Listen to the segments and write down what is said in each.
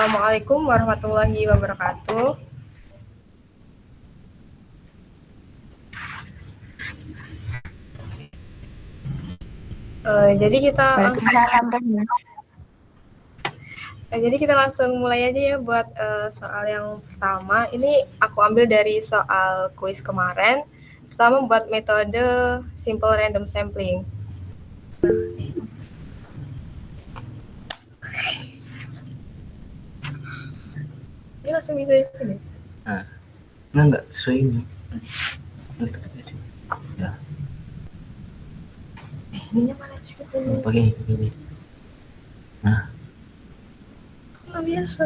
Assalamualaikum warahmatullahi wabarakatuh. Jadi kita langsung mulai aja ya buat soal yang pertama. Ini aku ambil dari soal kuis kemarin. Pertama buat metode simple random sampling. Ini langsung bisa di sini. Enggak sesuai ini. Ya. Ini mana juga ini? Pakai ini. Nah, nggak biasa.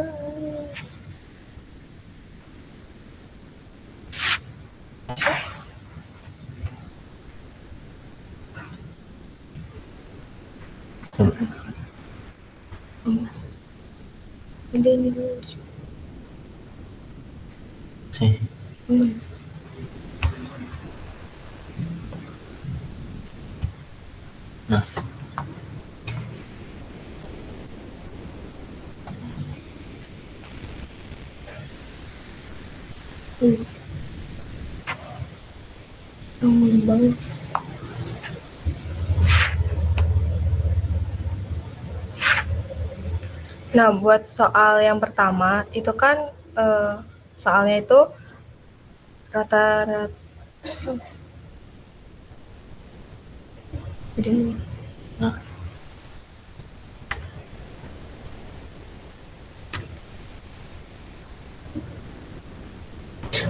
Ini dulu. Nah. Banget. Nah, buat soal yang pertama itu kan soalnya itu rata-rata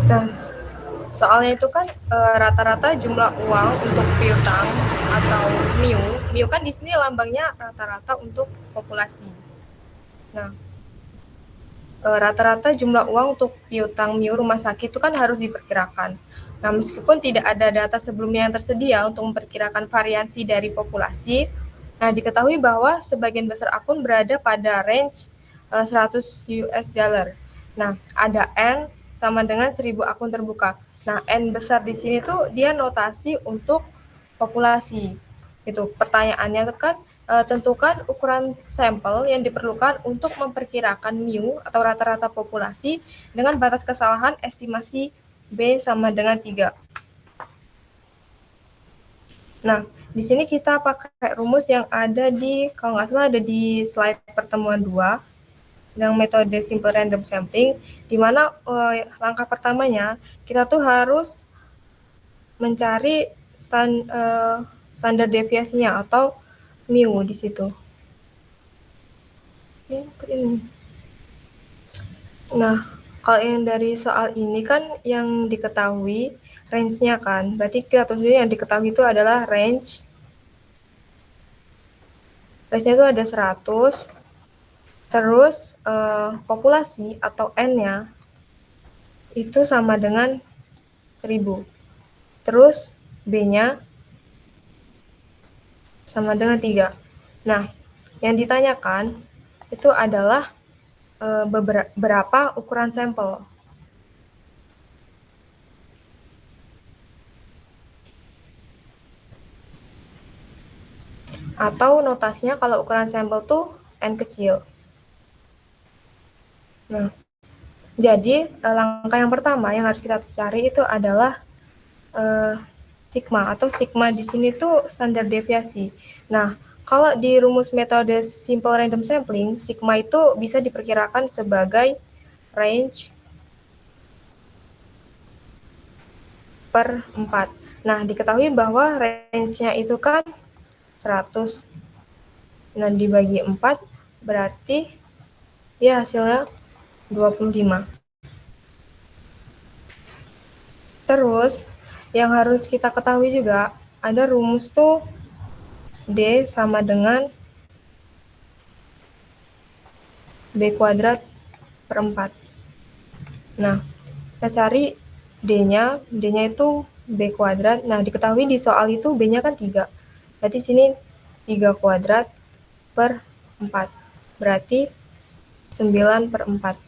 Nah, soalnya itu kan rata-rata jumlah uang untuk piutang atau MIU. MIU kan di sini lambangnya rata-rata untuk populasi. Nah, rata-rata jumlah uang untuk piutang MIU rumah sakit itu kan harus diperkirakan. Nah, meskipun tidak ada data sebelumnya yang tersedia untuk memperkirakan variansi dari populasi, nah diketahui bahwa sebagian besar akun berada pada range 100 US dollar. Nah, ada N sama dengan 1000 akun terbuka. Nah, N besar di sini tuh dia notasi untuk populasi. Itu pertanyaannya kan tentukan ukuran sampel yang diperlukan untuk memperkirakan MIU atau rata-rata populasi dengan batas kesalahan estimasi B sama dengan 3. Nah, di sini kita pakai rumus yang ada di, kalau nggak salah ada di slide pertemuan 2, yang metode simple random sampling, di mana langkah pertamanya kita tuh harus mencari standar deviasinya atau MIU di situ. Nah, kalau yang dari soal ini kan yang diketahui range-nya kan, berarti kita tuh yang diketahui itu adalah range-nya itu ada 100, terus populasi atau N-nya itu sama dengan 1000, terus B-nya sama dengan 3. Nah, yang ditanyakan itu adalah berapa ukuran sampel. Atau notasinya kalau ukuran sampel tuh N kecil. Nah, jadi langkah yang pertama yang harus kita cari itu adalah sigma, atau sigma di sini tuh standar deviasi. Nah, kalau di rumus metode simple random sampling, sigma itu bisa diperkirakan sebagai range per 4. Nah, diketahui bahwa range-nya itu kan 100. Nah, dibagi 4 berarti ya hasilnya 25. Terus, yang harus kita ketahui juga, ada rumus tuh D sama dengan B kuadrat per 4. Nah, kita cari D-nya itu B kuadrat. Nah, diketahui di soal itu B-nya kan 3. Berarti sini 3 kuadrat per 4. Berarti 9 per 4.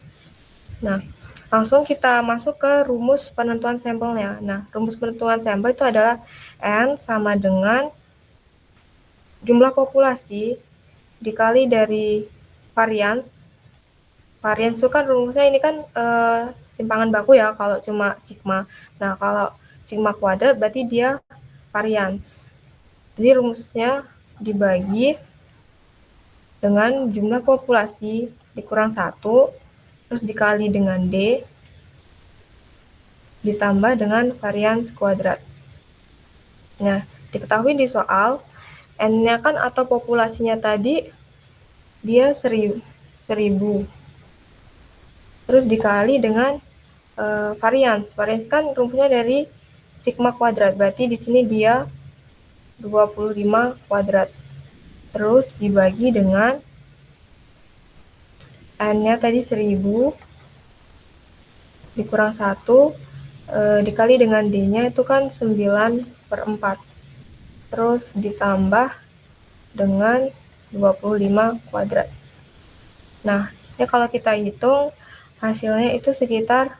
Nah, langsung kita masuk ke rumus penentuan sampelnya. Nah, rumus penentuan sampel itu adalah N sama dengan jumlah populasi dikali dari varians varians itu kan rumusnya ini kan simpangan baku ya kalau cuma sigma. Nah, kalau sigma kuadrat berarti dia varians. Jadi rumusnya dibagi dengan jumlah populasi dikurang 1, terus dikali dengan D, ditambah dengan varians kuadrat. Nah, diketahui di soal, N-nya kan atau populasinya tadi, dia 1000. Terus dikali dengan varians. Varians kan rumusnya dari sigma kuadrat, berarti di sini dia 25 kuadrat. Terus dibagi dengan N-nya tadi 1000 dikurang 1 dikali dengan D-nya itu kan 9/4. Terus ditambah dengan 25 kuadrat. Nah, ini kalau kita hitung hasilnya itu sekitar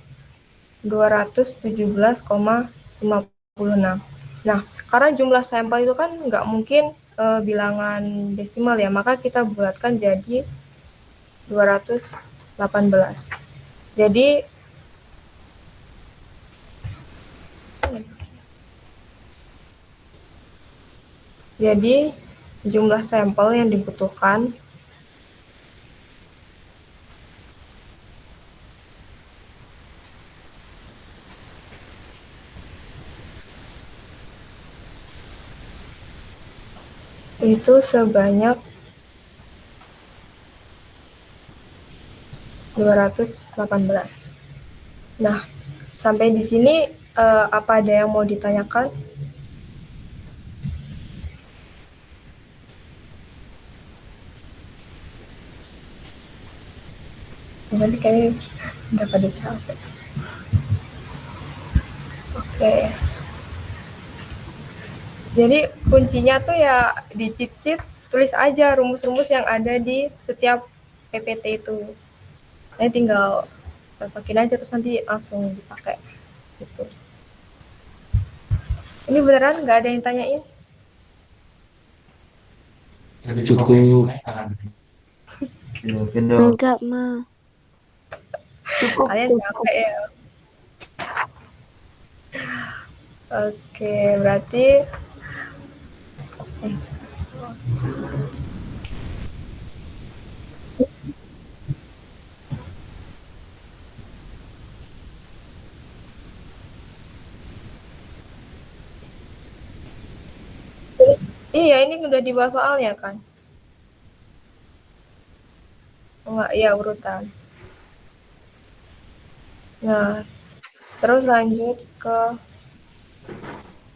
217,56. Nah, karena jumlah sampel itu kan nggak mungkin bilangan desimal ya, maka kita bulatkan jadi 218. Jadi jumlah sampel yang dibutuhkan itu sebanyak 218. Nah, sampai di sini apa ada yang mau ditanyakan? Nanti kayaknya udah pada capek. Oke. Jadi kuncinya tuh ya di cheat sheet tulis aja rumus-rumus yang ada di setiap PPT itu. Nah, tinggal cocokin aja terus nanti langsung dipakai gitu. Ini beneran nggak ada yang tanyain? Cukup. Enggak, Ma. Cukup. Kalian capek ya? Oke, berarti iya, ini udah dibahas soalnya kan? Enggak, iya urutan. Nah, terus lanjut ke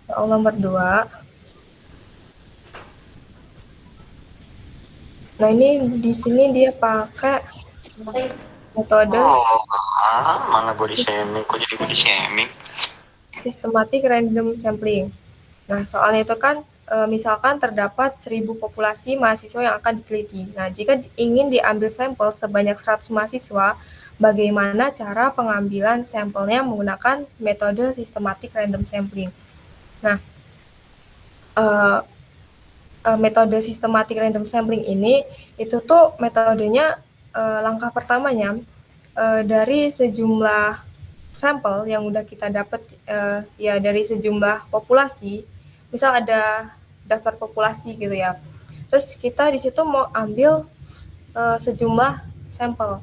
soal nomor 2. Nah, ini di sini dia pakai metode Mana body shaming? Kok jadi body shaming? systematic random sampling. Nah, soalnya itu kan misalkan terdapat 1000 populasi mahasiswa yang akan diteliti. Nah, jika ingin diambil sampel sebanyak 100 mahasiswa, bagaimana cara pengambilan sampelnya menggunakan metode systematic random sampling. Nah, metode systematic random sampling ini itu tuh metodenya langkah pertamanya dari sejumlah sampel yang udah kita dapat ya dari sejumlah populasi, misal ada daftar populasi gitu ya. Terus kita di situ mau ambil sejumlah sampel.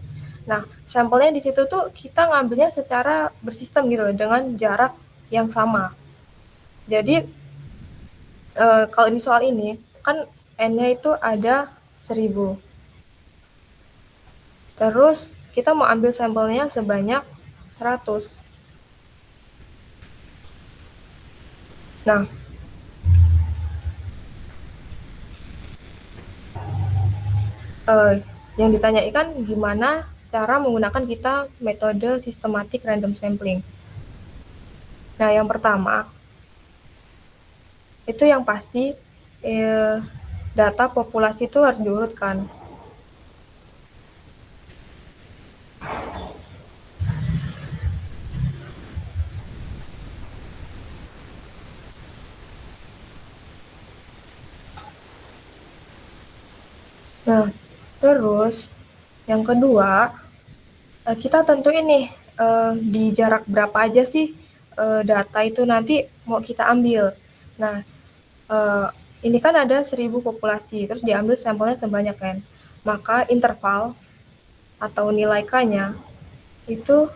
Nah, sampelnya di situ tuh kita ngambilnya secara bersistem gitu dengan jarak yang sama. Jadi kalau di soal ini kan N-nya itu ada 1000. Terus kita mau ambil sampelnya sebanyak 100. Nah, yang ditanyaikan gimana cara menggunakan kita metode systematic random sampling. Nah, yang pertama itu yang pasti data populasi itu harus diurutkan. Nah, terus yang kedua kita tentuin nih di jarak berapa aja sih data itu nanti mau kita ambil. Nah, ini kan ada 1.000 populasi, terus diambil sampelnya sebanyak kan. Maka interval atau nilai K-nya itu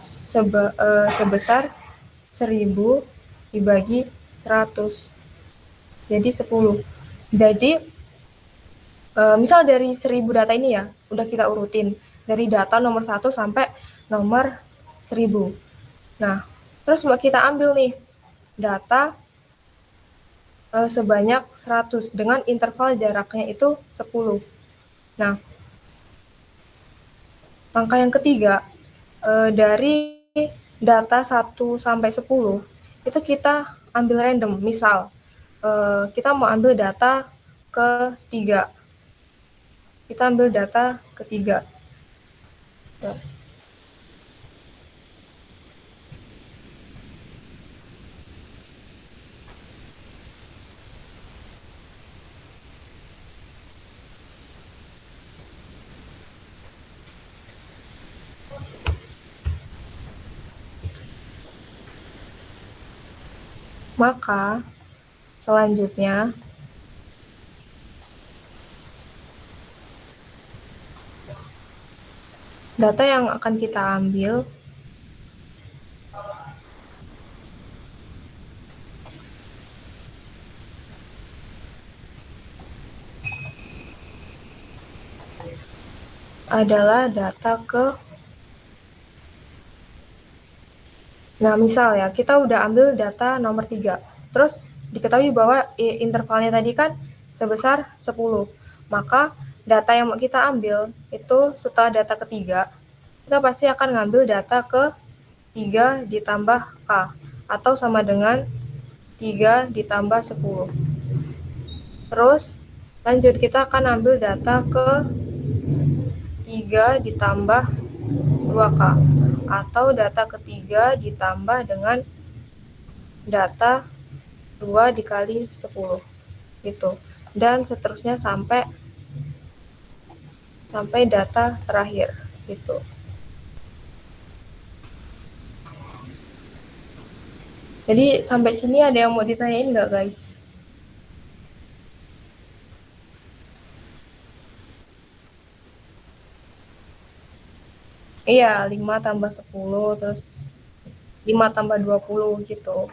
sebesar 1.000 dibagi 100. Jadi 10. Jadi misal dari 1.000 data ini ya, udah kita urutin dari data nomor 1 sampai nomor 1.000. Nah, terus kita ambil nih data sebanyak 100 dengan interval jaraknya itu 10. Nah, langkah yang ketiga, dari data 1 sampai 10 itu kita ambil random. Misal kita mau ambil data ketiga. Kita ambil data ketiga. Maka selanjutnya data yang akan kita ambil adalah data Nah, misal ya, kita udah ambil data nomor 3. Terus diketahui bahwa intervalnya tadi kan sebesar 10. Maka data yang mau kita ambil itu setelah data ketiga, kita pasti akan ngambil data ke 3 ditambah K, atau sama dengan 3 ditambah 10. Terus lanjut, kita akan ambil data ke 3 ditambah 2K, atau data ketiga ditambah dengan data 2 dikali 10 gitu, dan seterusnya sampai data terakhir gitu. Jadi sampai sini ada yang mau ditanyain nggak, guys? Iya, 5 tambah 10, terus 5 tambah 20 gitu.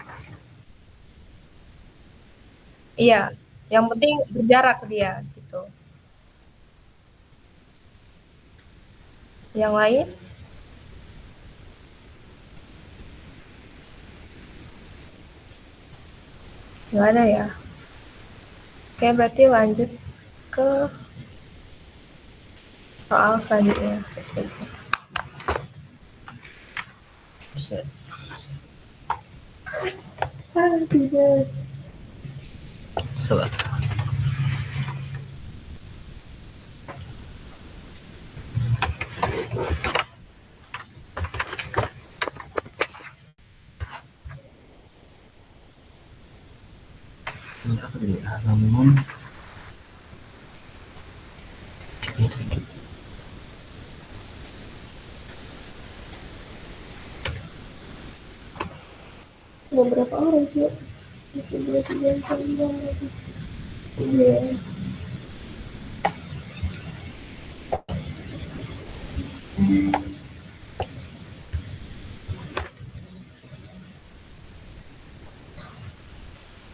Iya, yang penting berjarak dia gitu. Yang lain? Nggak ada ya? Oke, berarti lanjut ke soal selanjutnya. Buset. Tidak. Sobat. Ini apa di halaman? Beberapa orang sih. Dua, tiga, empat, lima, iya.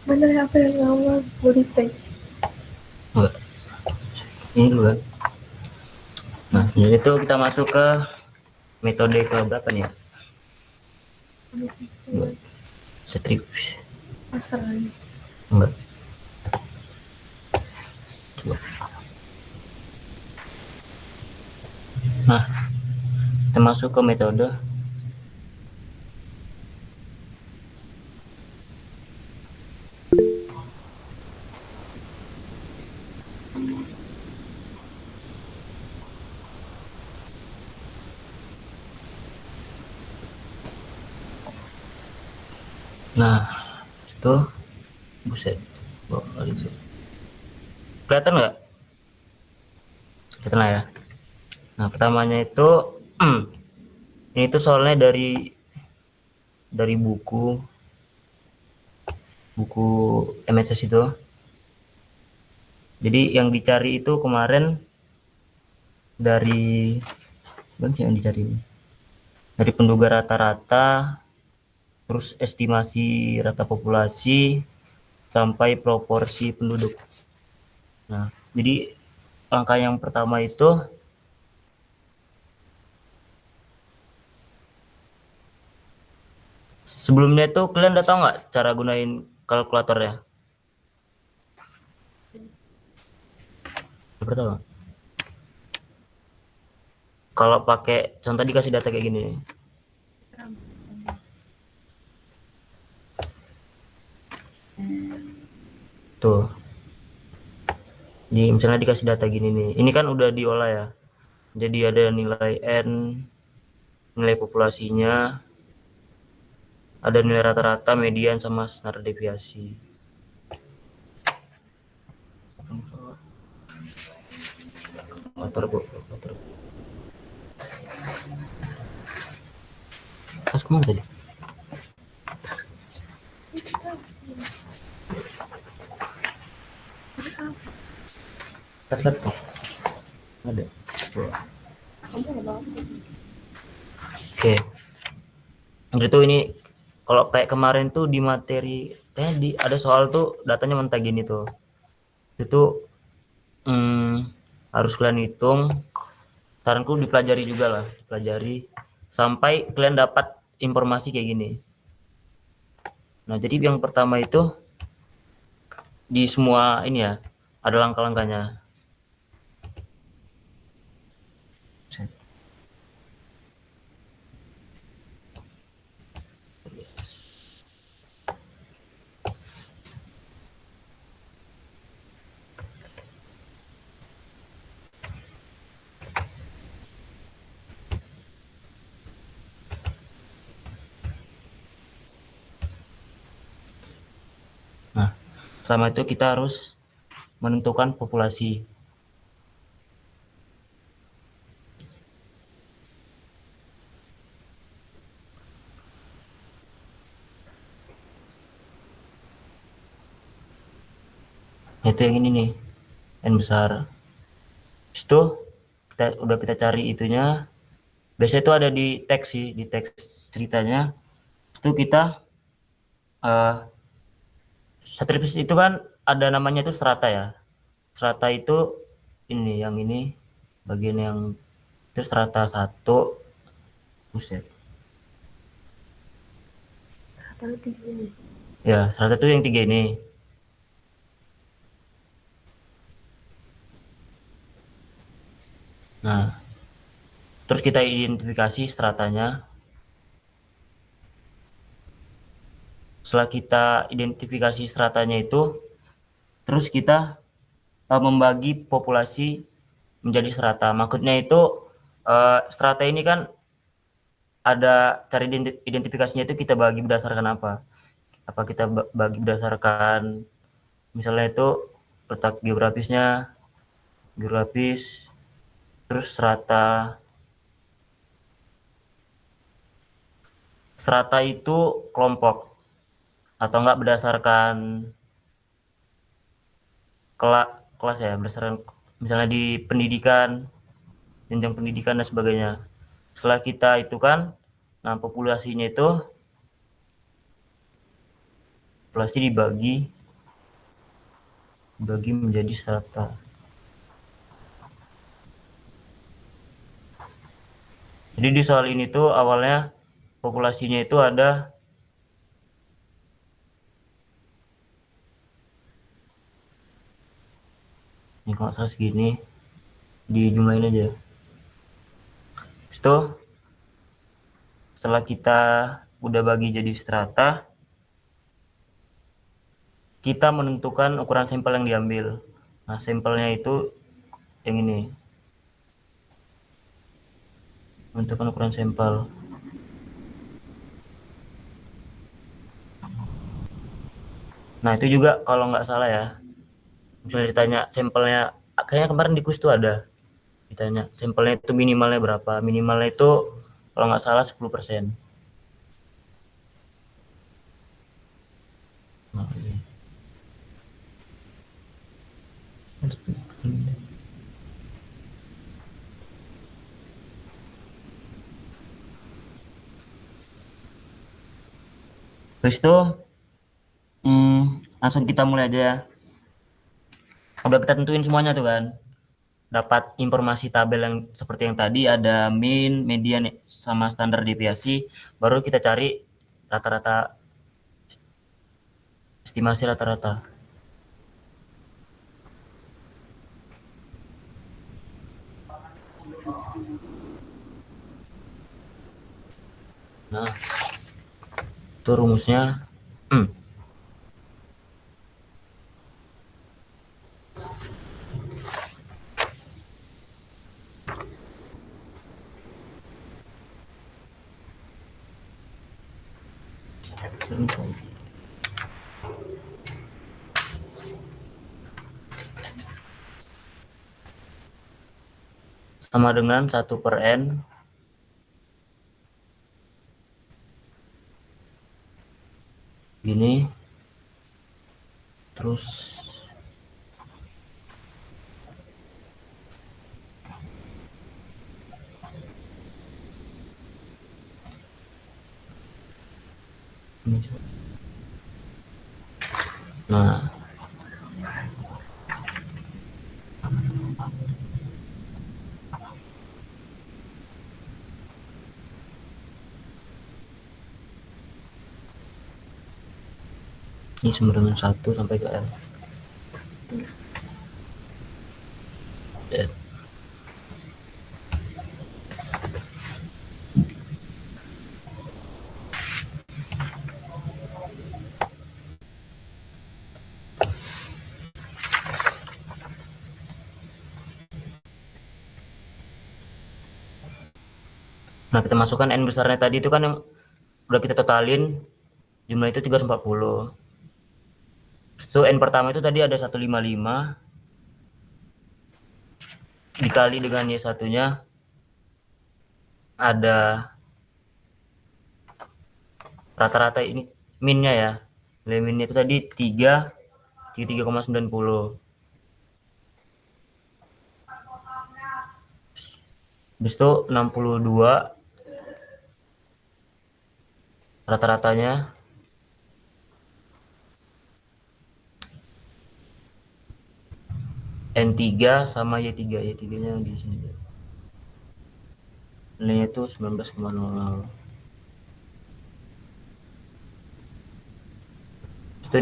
Mana apa yang ngawal body stage? Enggak. Ini dulu kan. Nah, sendiri itu kita masuk ke metode ke berapa nih ya? Strip. Pasangan. Enggak. Coba. Nah, kita masuk ke metode nah, itu buset. Kelihatan nggak? Kelihatan lah ya. Nah, pertamanya itu Ini tuh soalnya dari buku MSS itu. Jadi yang dicari itu kemarin dari yang dicari dari penduga rata-rata, terus estimasi rata populasi sampai proporsi penduduk. Nah, jadi angka yang pertama itu sebelumnya itu kalian udah tahu nggak cara gunain kalkulatornya? Udah tahu nggak? Kalau pakai contoh dikasih data kayak gini. Tuh. Jadi misalnya dikasih data gini nih. Ini kan udah diolah ya. Jadi ada nilai N, nilai populasinya, ada nilai rata-rata, median, sama standar deviasi. Tas kemana tadi? Tas laptop. Ada. Oke. Jadi tuh ini kalau kayak kemarin tuh di materi kayaknya ada soal tuh datanya mentah gini tuh. Itu harus kalian hitung. Saranku dipelajari juga lah, dipelajari sampai kalian dapat informasi kayak gini. Nah, jadi yang pertama itu di semua ini ya, ada langkah-langkahnya. Nah, pertama itu kita harus menentukan populasi. Nah, itu yang ini nih, N besar. Itu kita cari itunya. Biasanya itu ada di teks sih, di teks ceritanya. Itu kita stratifikasi itu kan ada namanya itu strata ya. Strata itu ini, yang ini bagian yang itu strata 1. Buset. Ya, strata itu yang 3 ini. Nah, terus kita identifikasi stratanya. Setelah kita identifikasi stratanya itu, terus kita membagi populasi menjadi strata. Maksudnya itu strata ini kan ada cara identifikasinya itu kita bagi berdasarkan apa? Apa kita bagi berdasarkan misalnya itu letak geografis, terus strata itu kelompok, atau enggak berdasarkan kelas ya, berdasarkan misalnya di pendidikan, jenjang pendidikan dan sebagainya. Setelah kita itu kan, nah populasi dibagi menjadi strata. Jadi di soal ini tuh awalnya populasinya itu ada ini kalau salah segini, dijumlahin aja. Setelah kita udah bagi jadi strata, kita menentukan ukuran sampel yang diambil. Nah, sampelnya itu yang ini. Menentukan ukuran sampel. Nah, itu juga kalau nggak salah ya, misalnya ditanya sampelnya, kayaknya kemarin di kuis tuh ada ditanya sampelnya itu minimalnya berapa. Minimalnya itu kalau nggak salah 10%. Nah, ini. Terus itu langsung kita mulai aja. Udah kita tentuin semuanya tuh kan. Dapat informasi tabel yang seperti yang tadi, ada mean, median sama standar deviasi. Baru kita cari rata-rata, estimasi rata-rata. Nah, itu rumusnya. Sama dengan 1/n gini, terus nah ini sama dengan 1 sampai ke L. Ya. Nah, kita masukkan N besarnya tadi itu kan yang udah kita totalin, jumlah itu 340. Itu N pertama itu tadi ada 155 dikali dengan Y satunya ada rata-rata ini minnya ya. Nilai minnya itu tadi 3,90. Habis itu 62 rata-ratanya N3 sama Y3. Y3-nya di sini. Nilainya itu 19,00. Itu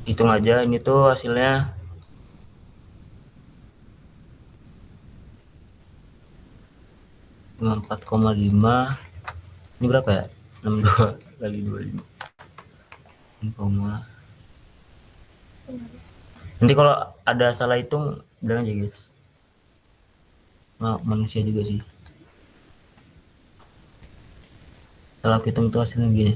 hitung aja, ini tuh hasilnya 4,5. Ini berapa ya? 62 kali 25. Nanti kalau ada salah hitung bilang aja guys. Nah, manusia juga sih. Salah hitung tuh hasilnya gini.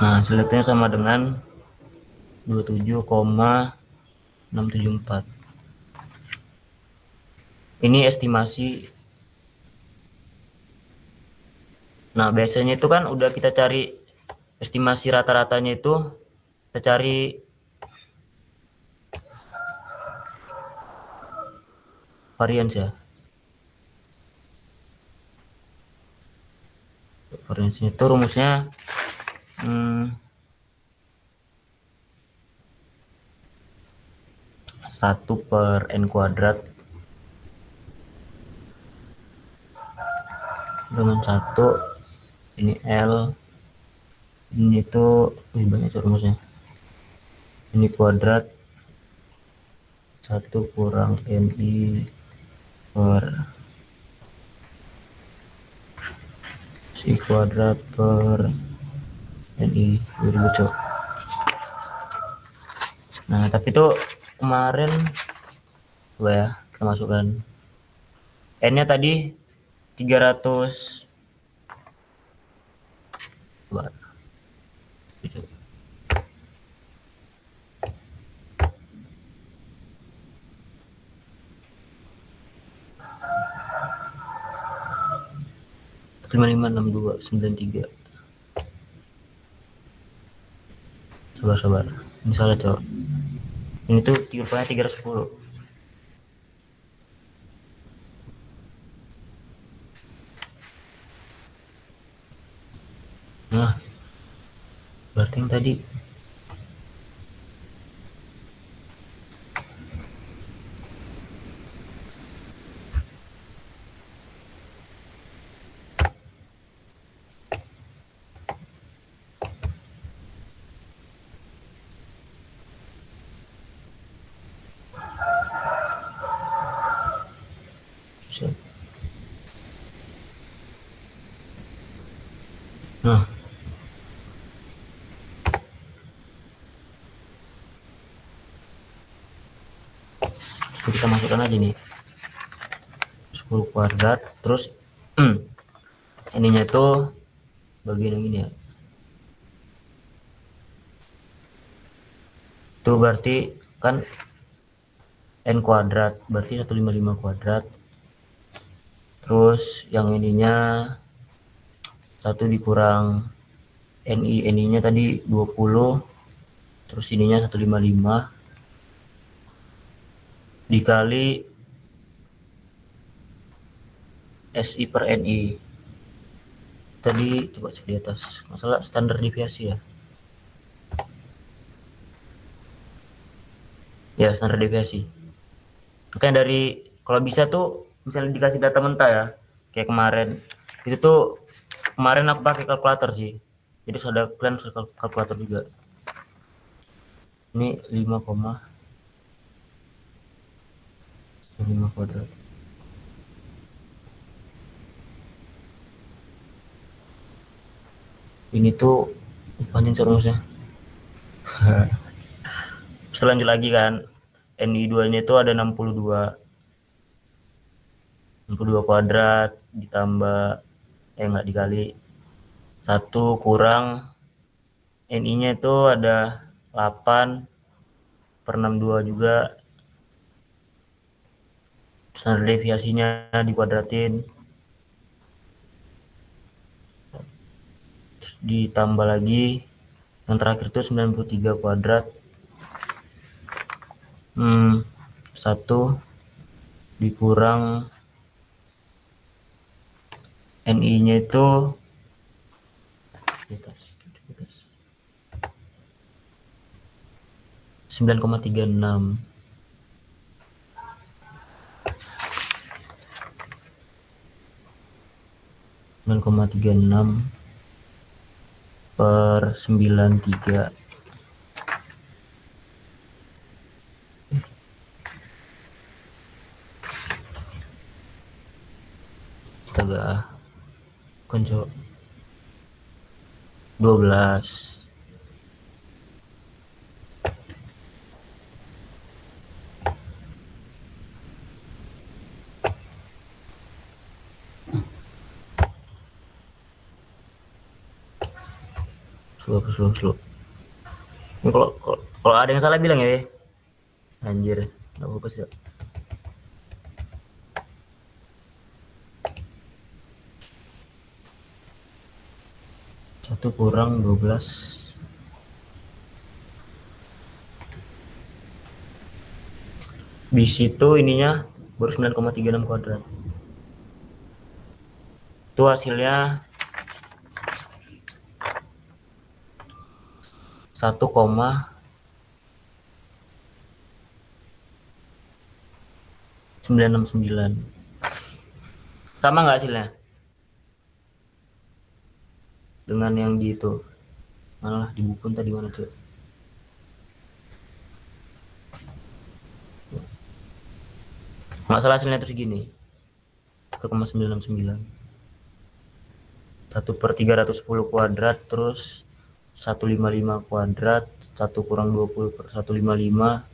Nah, hasilnya sama dengan 27,674. Ini estimasi. Nah, biasanya itu kan udah kita cari estimasi rata-ratanya itu, kita cari variance ya. Variance itu rumusnya 1/n² dengan 1, ini L, ini itu lebih banyak rumusnya, ini kuadrat 1 kurang NI per si kuadrat per NI. Lucu. Nah, tapi tuh kemarin coba ya kita masukkan n-nya tadi 300, coba 556293. Sabar misalnya coba ini tuh rupanya 310. Nah, berarti yang tadi nah kita masukkan aja nih 10 kuadrat terus ininya itu bagian yang ini ya, itu berarti kan n kuadrat berarti 155 kuadrat, terus yang ininya 1 dikurang ni nya tadi 20, terus ininya 155 dikali SI per NI tadi, coba cek di atas masalah standar deviasi ya standar deviasi. Makanya dari kalau bisa tuh misalnya dikasih data mentah ya kayak kemarin itu tuh, kemarin aku pakai kalkulator sih, jadi sudah kalian kalkulator juga. Ini 5 kuadrat. Ini tuh panjang rumusnya. Setelah lanjut lagi kan, NI2 nya itu ada 62 kuadrat ditambah nggak dikali 1 kurang NI nya itu ada 8 per 62 juga, standar deviasinya dikuadratin, terus ditambah lagi yang terakhir itu 93 kuadrat 1 dikurang NI nya itu 9,36 per 93. Astaga, konco 12. Slow. Ini kalau ada yang salah bilang ya. Anjir, nggak fokus ya. Satu kurang 12. Di situ ininya baru 9,36 kuadrat. Itu hasilnya 1,969. Sama nggak hasilnya dengan yang di itu? Malah di buku tadi mana tuh? Masalah hasilnya itu segini, 1,969. 1/310 kuadrat terus 155 kuadrat, 1 kurang 20 per 155,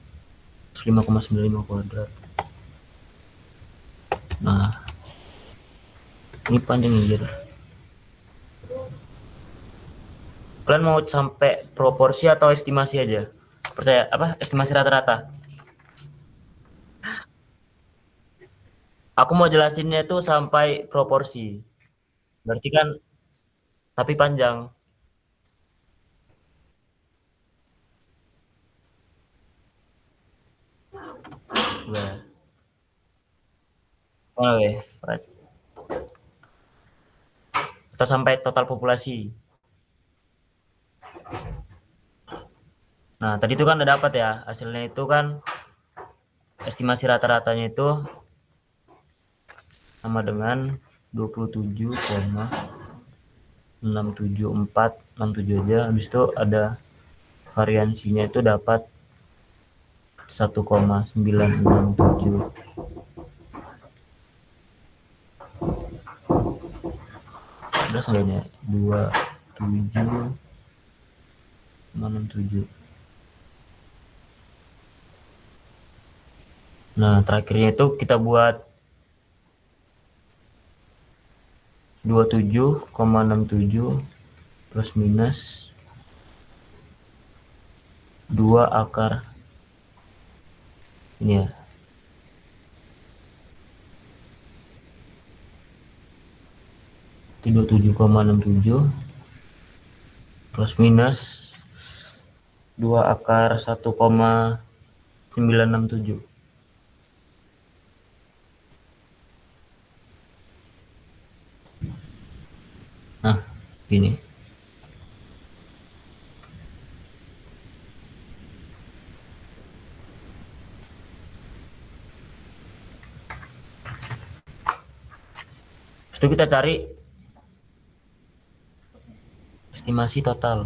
5,95 kuadrat. Nah, ini panjang anjir. Kalian mau sampai proporsi atau estimasi aja? Percaya apa? Estimasi rata-rata. Aku mau jelasinnya itu sampai proporsi. Berarti kan tapi panjang. Nah, oke, right. Kita sampai total populasi. Nah, tadi itu kan udah dapat ya, hasilnya itu kan estimasi rata-ratanya itu sama dengan 27,67467 aja. Habis itu ada variansinya itu dapat 1,967. Udah sebenarnya 27,67. Nah, terakhirnya itu kita buat 27,67 plus minus 2 akar ini ya. Itu 27,67 plus minus 2 akar 1,967. Nah, gini. Terus kita cari estimasi total.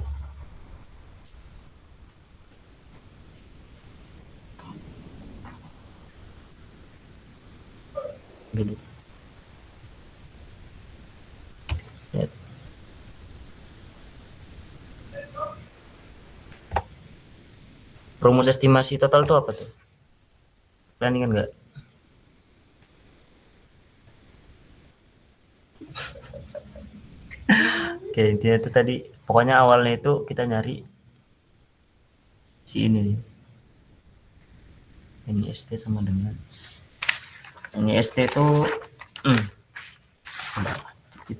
Gini. Set. Rumus estimasi total itu apa tuh? Kalian ingat nggak? Oke, intinya itu tadi. Pokoknya awalnya itu kita nyari si ini nih. Ini ST sama dengan ini ST itu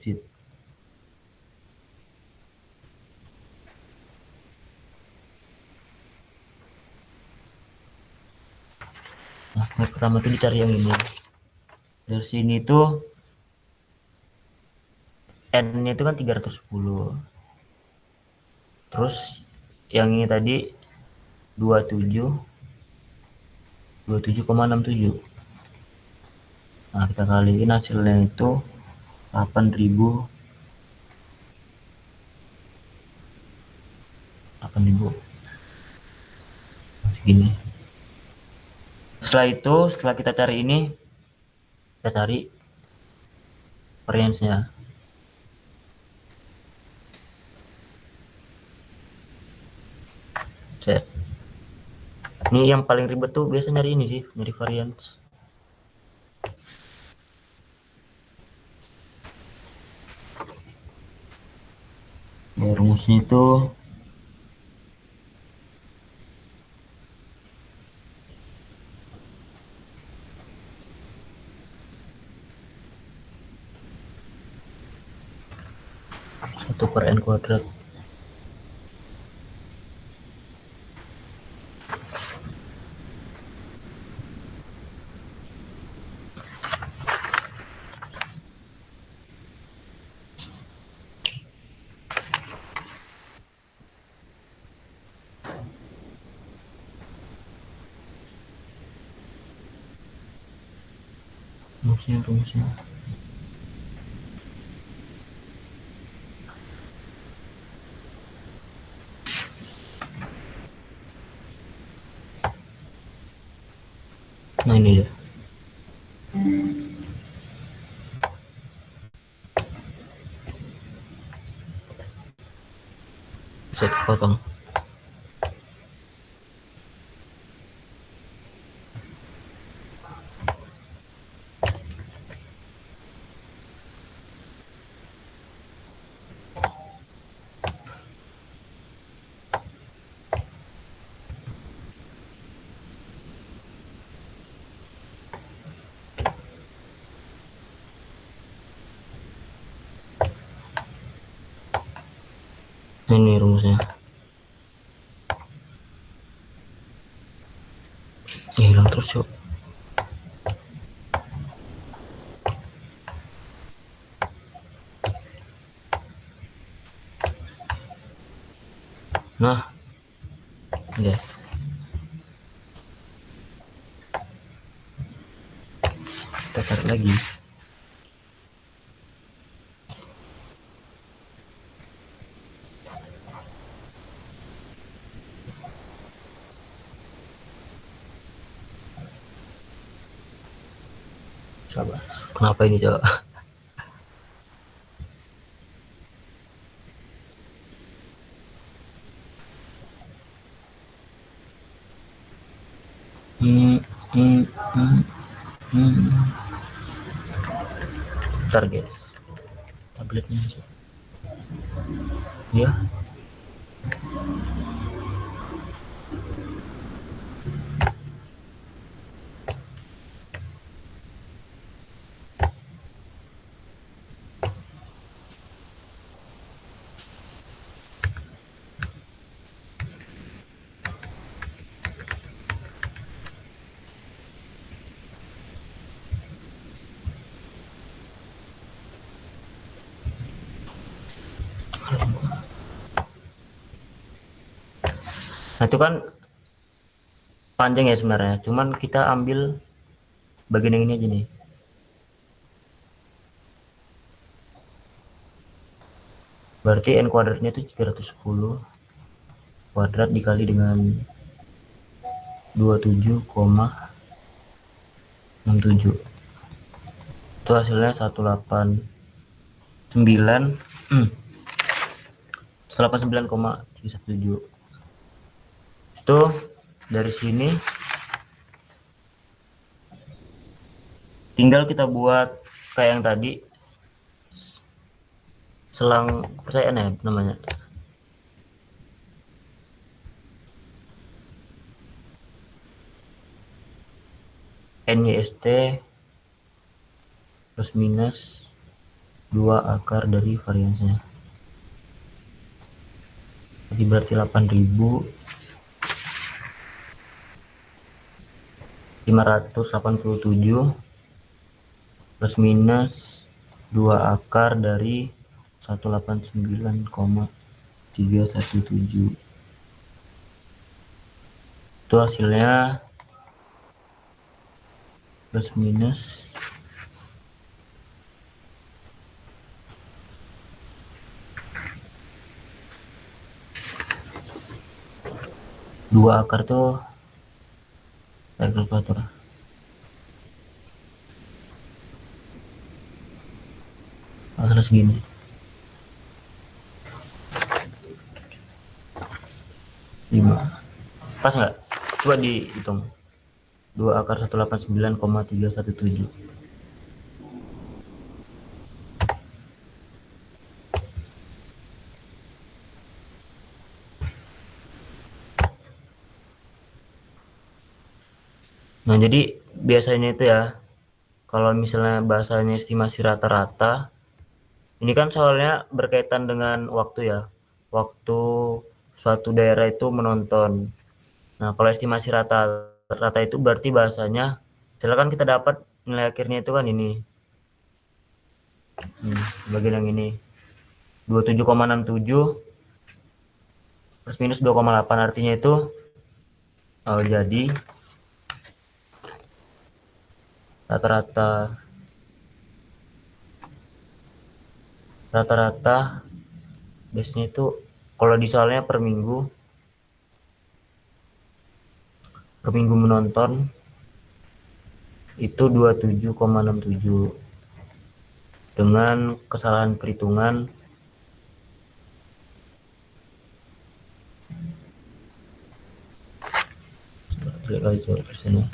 cip. Nah, yang pertama tuh dicari yang ini. Dari sini tuh N-nya itu kan 310. Terus yang ini tadi 27,67. Nah, kita kaliin hasilnya itu 8.000 segini. Setelah itu, setelah kita cari ini, kita cari variance-nya. Set. Ini yang paling ribet tuh biasa nyari ini sih, nyari variance. Ya, rumusnya itu satu per n kuadrat. Rumusnya. Nah, ini ya. Set. potong. Ini rumusnya. Hilang terus yuk. Nah, ya. Kita tarik lagi. Sabar. Kenapa ini coba? Bentar guys, tabletnya ya. Nah itu kan panjang ya sebenarnya, cuman kita ambil bagian yang ini aja nih. Berarti n kuadratnya itu 310 kuadrat dikali dengan 27,67. Itu hasilnya 189,317. Itu dari sini tinggal kita buat kayak yang tadi, selang kepercayaan ya namanya. NYST plus minus 2 akar dari variansnya. Jadi berarti 8.587 plus minus 2 akar dari 189,317. Itu hasilnya plus minus 2 akar tuh kalkulator. Masalah segini. Pas nggak? Coba dihitung. 2 akar 189,317. Nah, jadi biasanya itu ya, kalau misalnya bahasanya estimasi rata-rata, ini kan soalnya berkaitan dengan waktu ya. Waktu suatu daerah itu menonton. Nah, kalau estimasi rata-rata itu berarti bahasanya, silakan kita dapat nilai akhirnya itu kan ini. Bagian yang ini. 27,67 plus minus 2,8, artinya itu jadi rata-rata biasanya itu kalau di soalnya per minggu menonton itu 27,67 dengan kesalahan perhitungan aja persennya.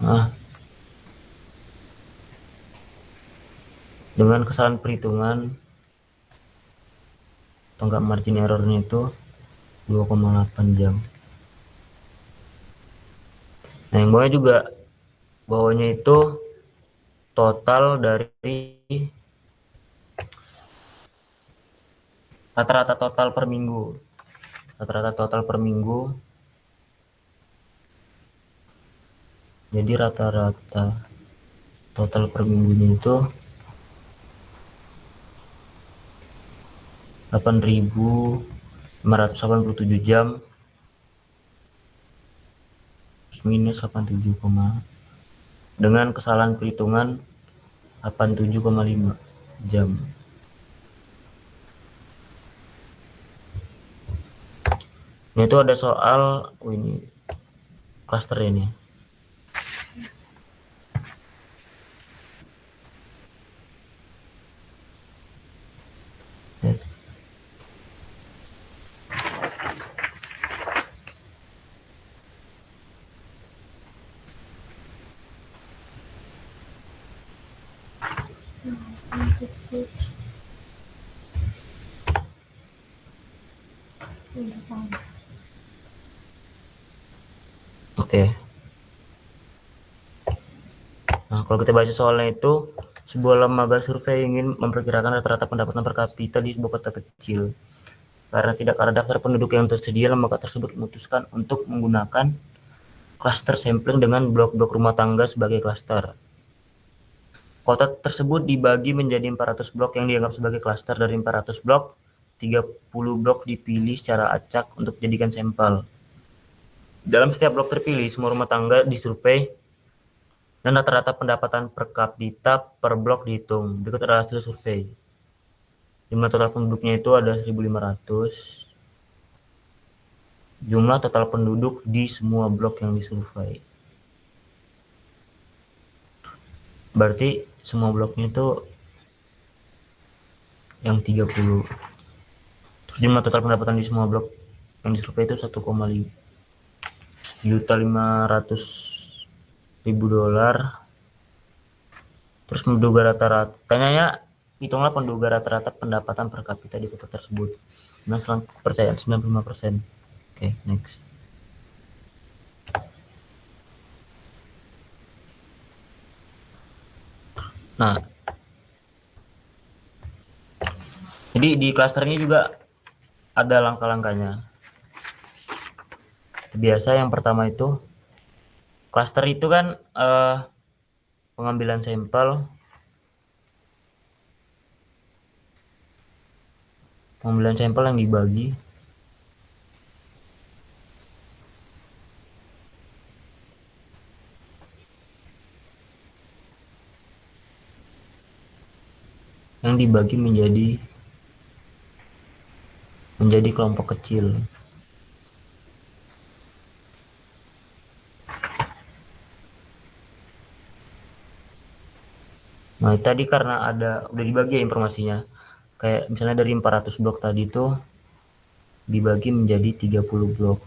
Nah, dengan kesalahan perhitungan atau enggak margin errornya itu 2,8 jam. Nah, yang bawahnya itu total dari rata-rata total per minggu. Rata-rata total per minggu. Jadi rata-rata total per minggunya itu 8.587 jam minus 87, dengan kesalahan perhitungan 87,5 jam. Ini itu ada soal ini cluster ini. Oke. Nah, kalau kita baca soalnya itu, sebuah lembaga survei ingin memperkirakan rata-rata pendapatan per kapita di sebuah kota kecil. Karena tidak ada daftar penduduk yang tersedia, lembaga tersebut memutuskan untuk menggunakan klaster sampling dengan blok-blok rumah tangga sebagai klaster. Kota tersebut dibagi menjadi 400 blok yang dianggap sebagai klaster. Dari 400 blok, 30 blok dipilih secara acak untuk dijadikan sampel. Dalam setiap blok terpilih, semua rumah tangga disurvei dan rata-rata pendapatan per kapita per blok dihitung. Berikut adalah hasil survei. Jumlah total penduduknya itu ada 1.500. Jumlah total penduduk di semua blok yang disurvei. Berarti semua bloknya itu yang 30. Terus jumlah total pendapatan di semua blok yang disurvei itu 1,500.000 dolar. Terus menduga rata-ratanya, hitunglah penduga rata-rata pendapatan per kapita di kota tersebut. 95%. Oke, next. Nah, jadi di klasternya juga ada langkah-langkahnya. Biasa yang pertama itu, klaster itu kan pengambilan sampel, yang dibagi, menjadi kelompok kecil. Nah, tadi karena udah dibagi ya informasinya. Kayak misalnya dari 400 blok tadi itu dibagi menjadi 30 blok.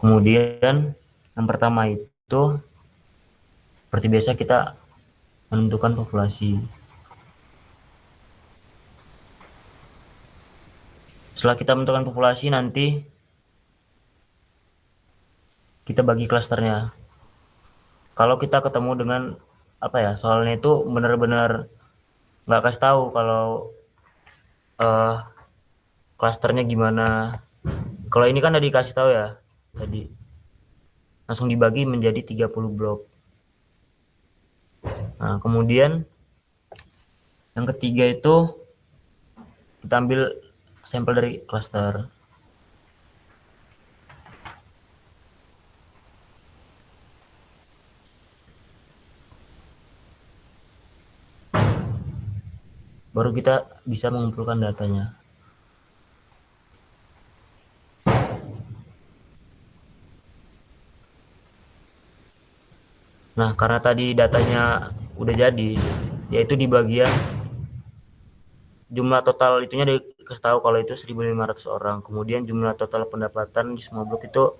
Kemudian yang pertama itu seperti biasa kita menentukan populasi. Setelah kita menentukan populasi, nanti kita bagi klasternya. Kalau kita ketemu dengan soalnya itu benar-benar nggak kasih tahu kalau klasternya gimana. Kalau ini kan udah dikasih tahu ya tadi, langsung dibagi menjadi 30 blok. Nah, kemudian yang ketiga itu kita ambil sampel dari klaster. Baru kita bisa mengumpulkan datanya. Nah, karena tadi datanya udah jadi, yaitu di bagian jumlah total itunya dikasih kasih tahu kalau itu 1.500 orang. Kemudian jumlah total pendapatan di semua blok itu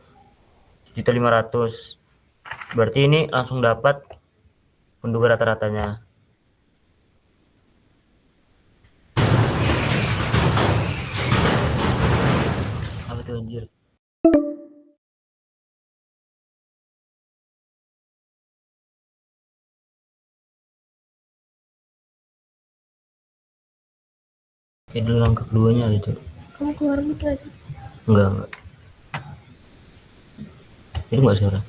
1.500.000. Berarti ini langsung dapat menduga rata-ratanya. Apa tuh anjir? Dulu langkah keduanya ada tuh. Kamu keluar dulu aja. Enggak. Itu enggak suara.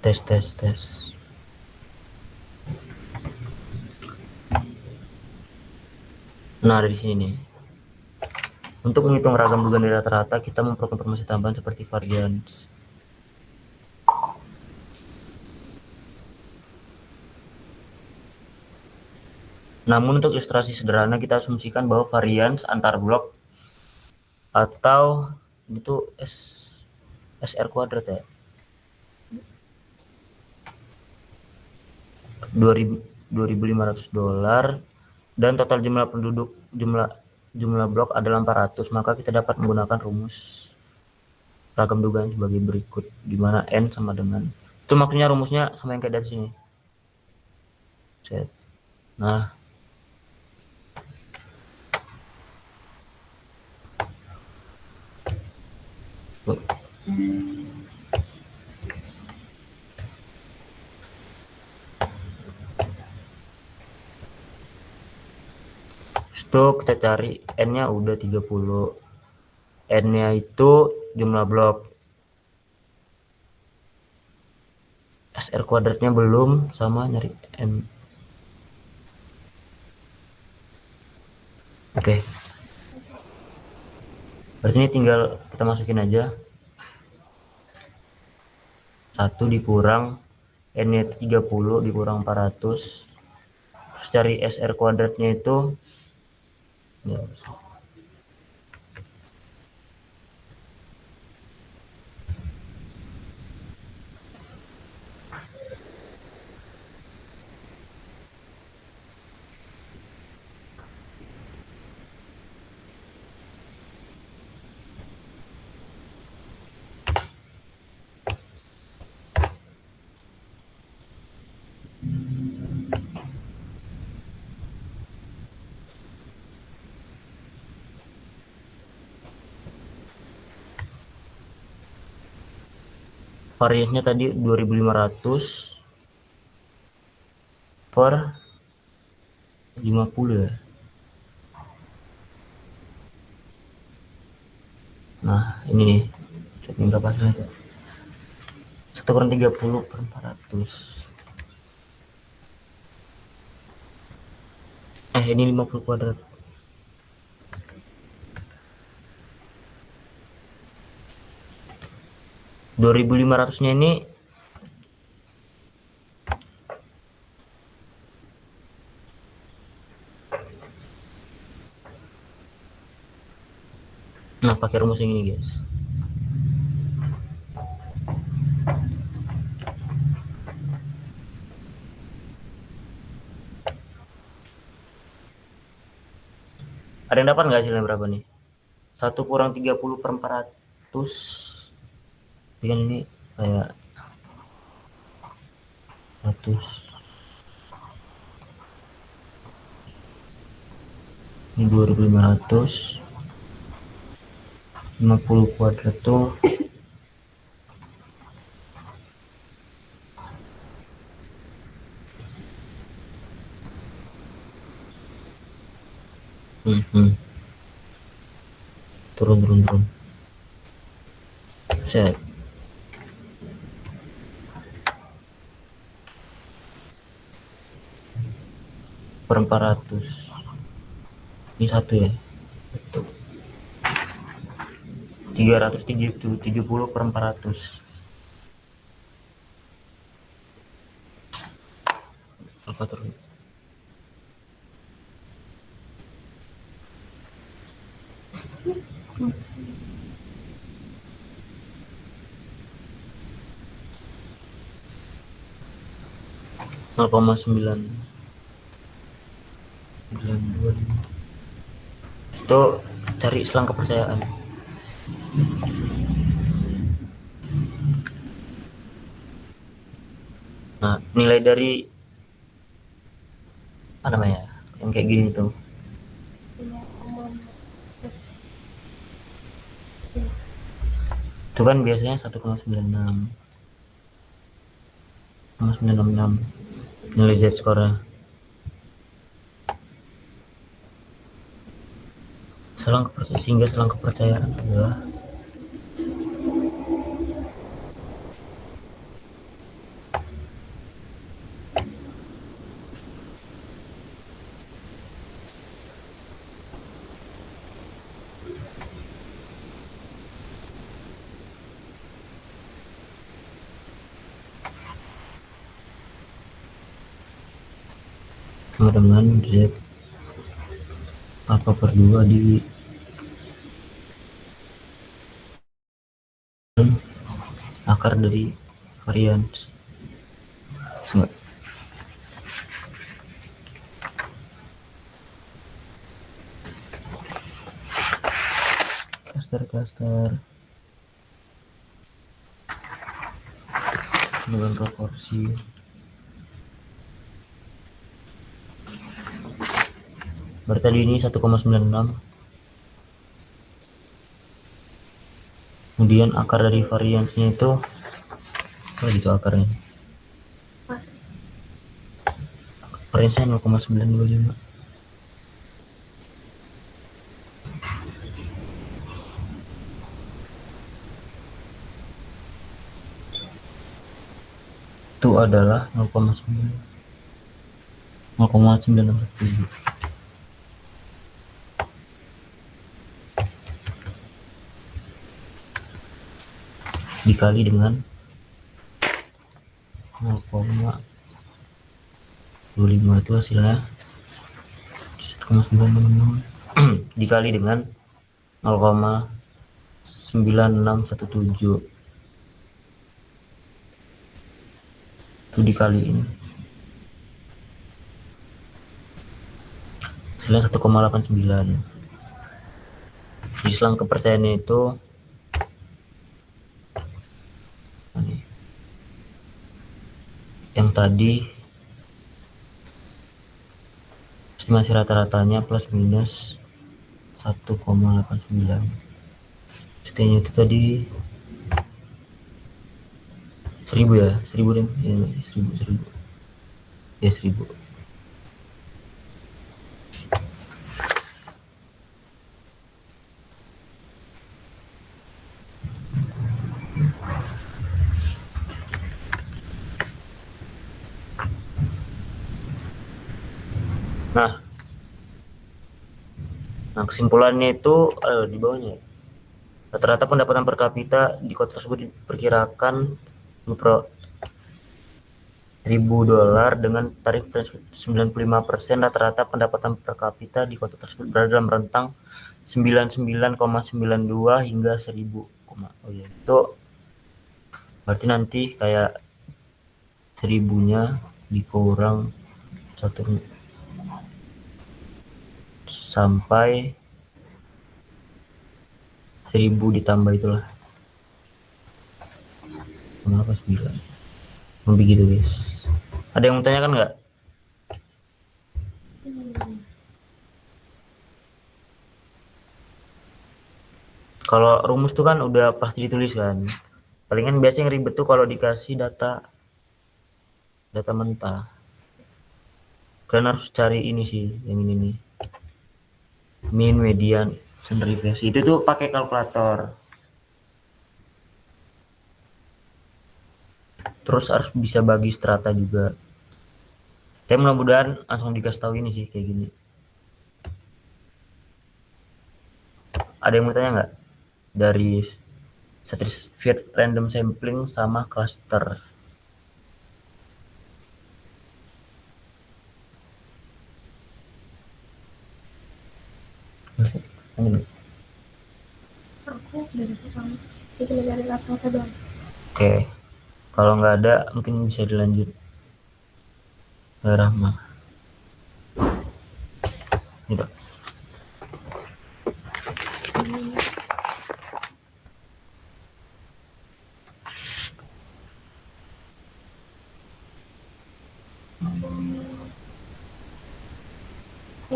Tes. Nah, dari sini nih. Untuk menghitung ragam dugaan dari rata-rata, kita memerlukan informasi tambahan seperti varians. Namun untuk ilustrasi sederhana, kita asumsikan bahwa varians antar blok atau itu SR kuadrat ya. 2.500 dolar dan total jumlah penduduk jumlah blok adalah 400, maka kita dapat menggunakan rumus ragam dugaan sebagai berikut, di mana n sama dengan itu, maksudnya rumusnya sama yang kayak dari sini. Set. Nah, itu kita cari n-nya udah 30. N-nya itu jumlah blok. SR kuadratnya belum, sama nyari M. Oke. Berarti ini tinggal kita masukin aja. 1 dikurang N-nya 30 dikurang 400. Terus cari SR kuadratnya itu ya, variasinya tadi 2.500 per 50 ya. Nah, ini nih. Setting berapa saja? 1 kurang 30 per 400. Ini 50 kuadrat. $2.500-nya ini nah pakai rumus yang ini guys. Ada yang dapat nggak hasilnya berapa nih? 1 kurang 30 per 400. Dengan ini kayak 100. Ini 2.500. 50 kuadrat tuh turun set per 400. Ini satu ya, 370 per 400. Apa turun? (0,9) itu cari selang kepercayaan. Nah, nilai dari apa namanya yang kayak gini tuh itu kan biasanya 1,96 nilai z-score-nya. Sehingga selang kepercayaan adalah sama dengan z alpha per 2 di akar dari varians. Cluster dengan proporsi berarti tadi ini 1,96, kemudian akar dari variansnya itu apa gitu akarnya, variansnya 0,925. Itu adalah 0,917 dikali dengan 0,25 itu hasilnya 1,966 dikali dengan 0,9617 itu dikaliin hasilnya 1,89. Di selang kepercayaannya itu yang tadi estimasi rata-ratanya plus minus 1,89. ST-nya itu tadi 1000 ya, 1000 deh, ya, 1000 ya 1000. Nah, kesimpulannya itu di bawahnya. Rata-rata pendapatan per kapita di kota tersebut diperkirakan $1.000 dengan tarif 95%. Rata-rata pendapatan per kapita di kota tersebut berada dalam rentang 99,92 hingga 1000. Oh ya, itu berarti nanti kayak 1000-nya dikurang 1 sampai 1000 ditambah itulah 9 begitu guys. Ada yang mau tanyakan nggak? Kalau rumus tuh kan udah pasti ditulis kan. Palingan biasanya yang ribet tuh kalau dikasih data mentah. Kalian harus cari ini sih, yang ini nih. Mean, median, standard deviation. Itu tuh pakai kalkulator. Terus harus bisa bagi strata juga. Tapi mudah-mudahan langsung dikasih tahu ini sih kayak gini. Ada yang mau tanya nggak? Dari stratified random sampling sama cluster. Aku dari sama itu dari rata-rata doang. Oke. Kalau nggak ada mungkin bisa dilanjut. Rahma. Ini Pak. Nggak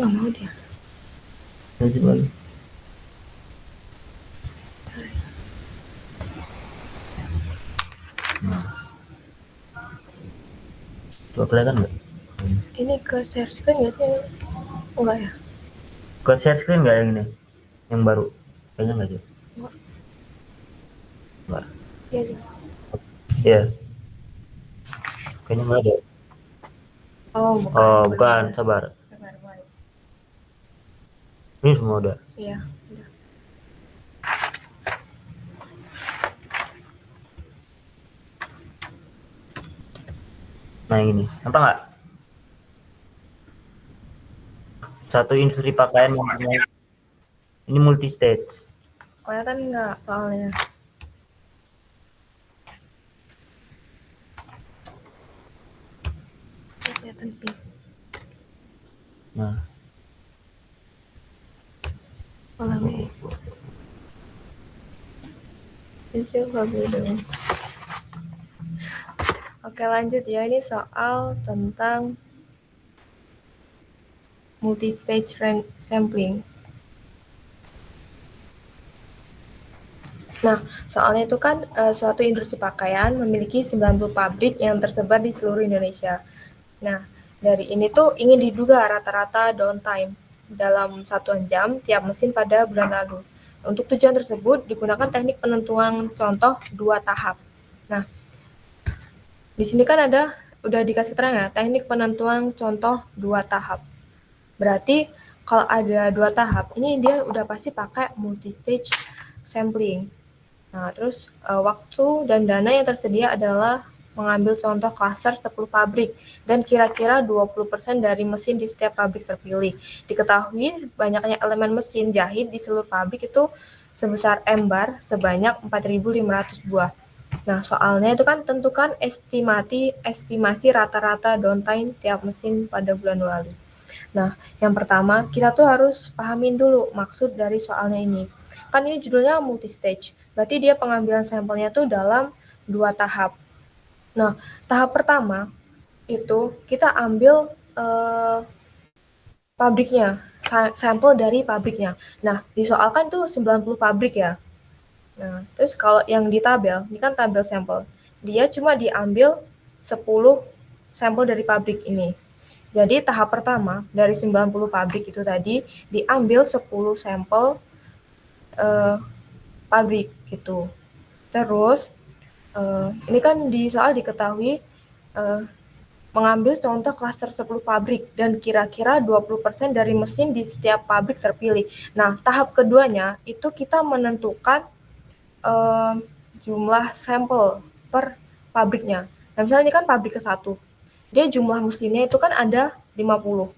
mau dia. Lanjut lagi. Coba kelihatan nggak? Ini ke share screen nggak sih? Enggak ya? Ke share screen nggak yang ini? Yang baru? Kayaknya nggak sih. Enggak. Nggak. Iya, iya. Iya. Kayaknya nggak ada. Oh, bukan. Oh, bukan. Sabar. Sabar, Boy. Ini semua udah. Iya, udah. Nah, yang ini. Nampak nggak? Satu industri pakaian mempunyai ini multi stage. Kelihatan nggak soalnya? Kelihatan sih. Nah, Alami. Itu dong. Oke, lanjut ya. Ini soal tentang multi-stage sampling. Nah, soalnya itu kan suatu industri pakaian memiliki 90 pabrik yang tersebar di seluruh Indonesia. Nah, dari ini tuh ingin diduga rata-rata downtime dalam satuan jam tiap mesin pada bulan lalu. Untuk tujuan tersebut digunakan teknik penentuan contoh 2 tahap. Nah, di sini kan udah dikasih keterangan ya, teknik penentuan contoh 2 tahap. Berarti kalau ada 2 tahap, ini dia udah pasti pakai multi-stage sampling. Nah, terus waktu dan dana yang tersedia adalah mengambil contoh klaster 10 pabrik dan kira-kira 20% dari mesin di setiap pabrik terpilih. Diketahui banyaknya elemen mesin jahit di seluruh pabrik itu sebesar M bar sebanyak 4.500 buah. Nah, soalnya itu kan tentukan estimasi rata-rata downtime tiap mesin pada bulan lalu. Nah, yang pertama kita tuh harus pahamin dulu maksud dari soalnya ini. Kan ini judulnya multi-stage, berarti dia pengambilan sampelnya tuh dalam 2 tahap. Nah, tahap pertama itu kita ambil pabriknya, sampel dari pabriknya. Nah, disoalkan tuh 90 pabrik ya. Nah, terus kalau yang di tabel, ini kan tabel sampel, dia cuma diambil 10 sampel dari pabrik ini. Jadi tahap pertama dari 90 pabrik itu tadi diambil 10 sampel pabrik gitu. Terus ini kan di soal diketahui mengambil contoh klaster 10 pabrik dan kira-kira 20% dari mesin di setiap pabrik terpilih. Nah, tahap keduanya itu kita menentukan jumlah sampel per pabriknya. Nah, misalnya ini kan pabrik ke-1. Dia jumlah mesinnya itu kan ada 50.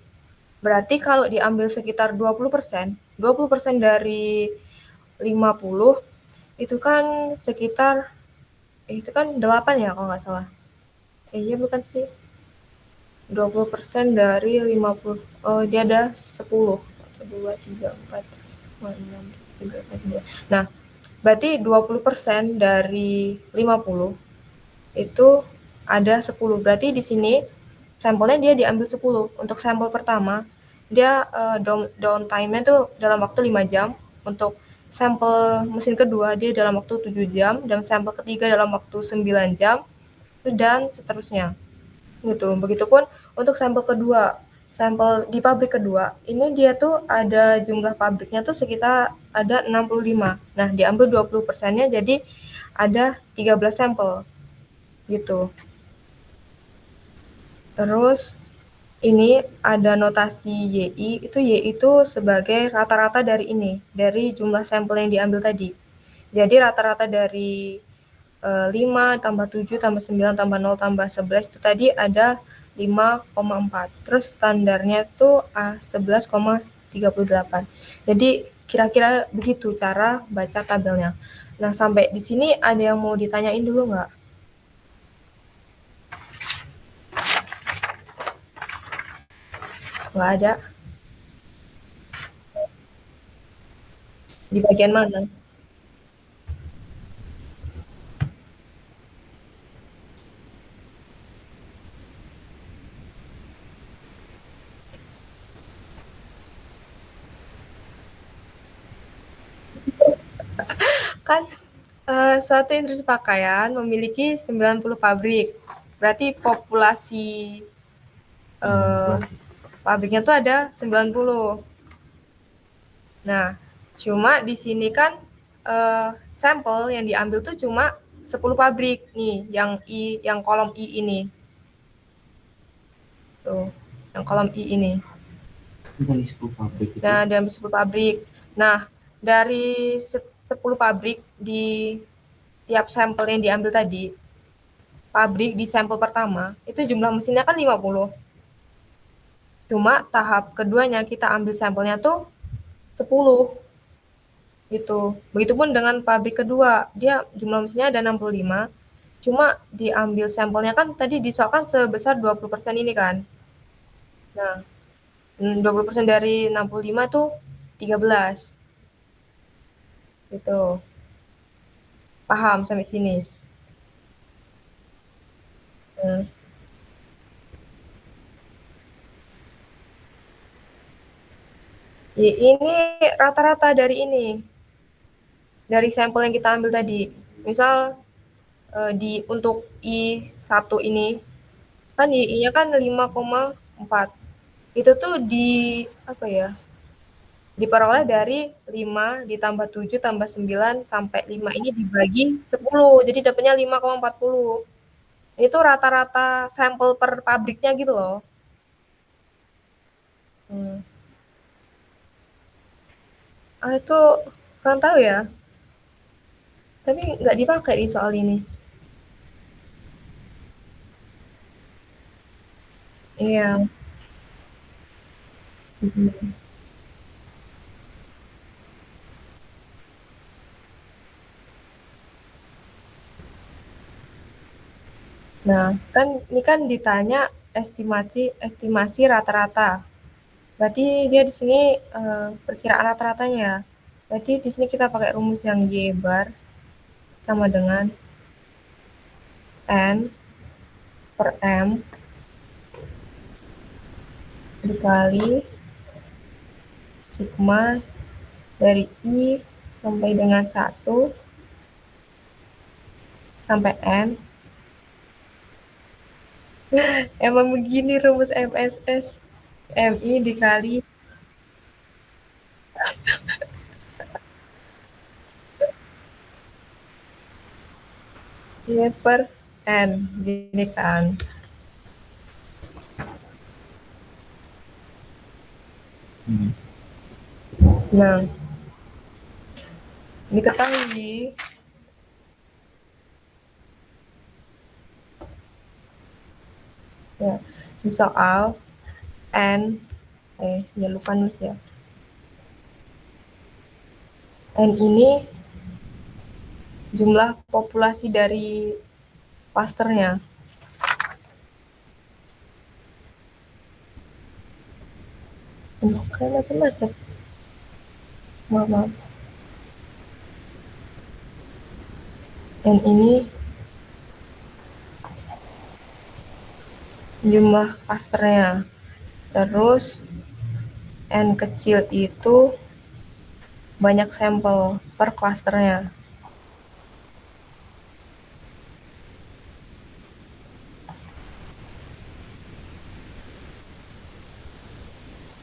Berarti kalau diambil sekitar 20%, 20% dari 50 itu kan sekitar itu kan 8 ya kalau nggak salah. Iya bukan sih. 20% dari 50. Oh, dia ada 10. 1, 2, 3, 4, 5, 6, 7, 8, 9. Nah, berarti 20% dari 50 itu ada 10. Berarti di sini sampelnya dia diambil 10. Untuk sampel pertama, dia downtime-nya tuh dalam waktu 5 jam. Untuk sampel mesin kedua, dia dalam waktu 7 jam. Dan sampel ketiga dalam waktu 9 jam. Dan seterusnya. Gitu. Begitupun untuk sampel kedua. Sampel di pabrik kedua, ini dia tuh ada jumlah pabriknya tuh sekitar ada 65. Nah, diambil 20%-nya jadi ada 13 sampel. Gitu. Terus ini ada notasi YI, itu YI itu sebagai rata-rata dari ini, dari jumlah sampel yang diambil tadi. Jadi rata-rata dari 5 tambah 7 tambah 9 tambah 0 tambah 11 itu tadi ada 5,4. Terus standarnya itu 11,38. Jadi kira-kira begitu cara baca tabelnya. Nah, sampai di sini ada yang mau ditanyain dulu nggak? Nggak ada. Di bagian mana? Kan suatu industri pakaian memiliki 90 pabrik. Berarti populasi pabriknya tuh ada 90. Nah, cuma di sini kan sampel yang diambil tuh cuma 10 pabrik nih, yang kolom I ini. Tuh, yang kolom I ini. Dari 10 pabrik itu. Nah, dari 10 pabrik. Nah, dari 10 pabrik di tiap sampel yang diambil tadi, pabrik di sampel pertama, itu jumlah mesinnya kan 50. Cuma tahap keduanya kita ambil sampelnya tuh 10. Gitu. Begitupun dengan pabrik kedua, dia jumlah mesinnya ada 65. Cuma diambil sampelnya kan tadi disoalkan sebesar 20% ini kan. Nah, 20% dari 65 tuh 13. Gitu. Paham sampai sini? Hmm. Ini rata-rata dari ini. Dari sampel yang kita ambil tadi. Misal untuk I1 ini kan I-nya kan 5,4. Itu tuh apa ya? Diperoleh dari 5 ditambah 7 tambah 9 sampai 5 ini dibagi 10. Jadi dapatnya 5,40. Itu rata-rata sampel per pabriknya gitu loh. Itu kurang tahu ya. Tapi nggak dipakai di soal ini. Iya. Nah, kan ini kan ditanya estimasi rata-rata. Berarti dia di sini perkiraan rata-ratanya. Berarti di sini kita pakai rumus yang Y bar sama dengan N per M dikali sigma dari I sampai dengan 1 sampai N. Emang begini rumus MSS. MI dikali Y per N. Gini kan. Nah, diketahui ya di soal N ya lupa nulis ya. N ini jumlah populasi dari klasternya. Kayak macam-macam. Maaf. N ini jumlah klasternya. Terus N kecil itu banyak sampel per klasternya.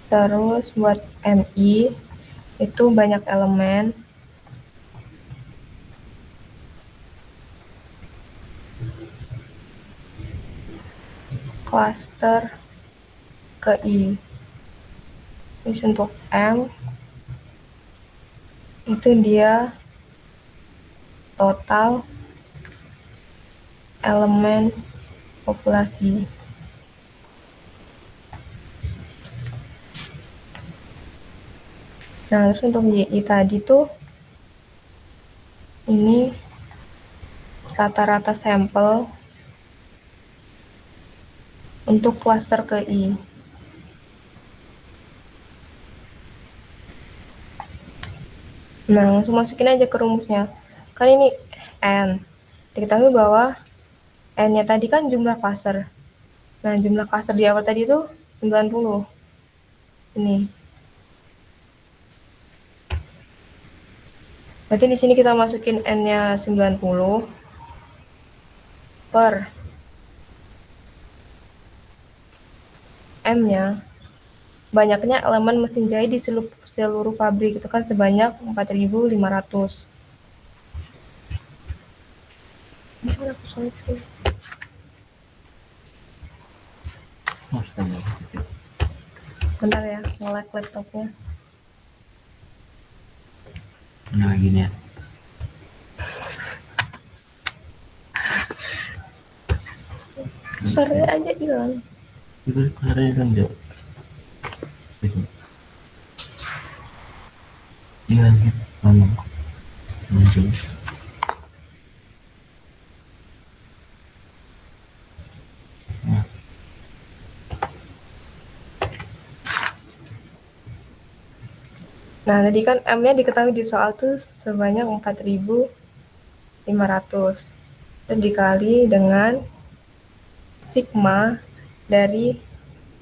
Terus buat MI itu banyak elemen. Klaster ke I. Terus untuk M itu dia total elemen populasi. Nah, terus untuk YI tadi tuh ini rata-rata sampel untuk klaster ke I. Nah, langsung masukin aja ke rumusnya. Kan ini N. Diketahui bahwa N-nya tadi kan jumlah cluster. Nah, jumlah cluster di awal tadi itu 90. Ini. Berarti di sini kita masukin N-nya 90 per M-nya. Banyaknya elemen mesin jahit di seluruh pabrik itu kan sebanyak 4.500. Bentar ya, nge-lag laptopnya. Nah gini ya. Sore aja hilang. Itu kemarin kan jauh. Iya, ngomong. Muncul. Nah, tadi kan M-nya diketahui di soal tuh sebanyak 4.500. Dan dikali dengan sigma dari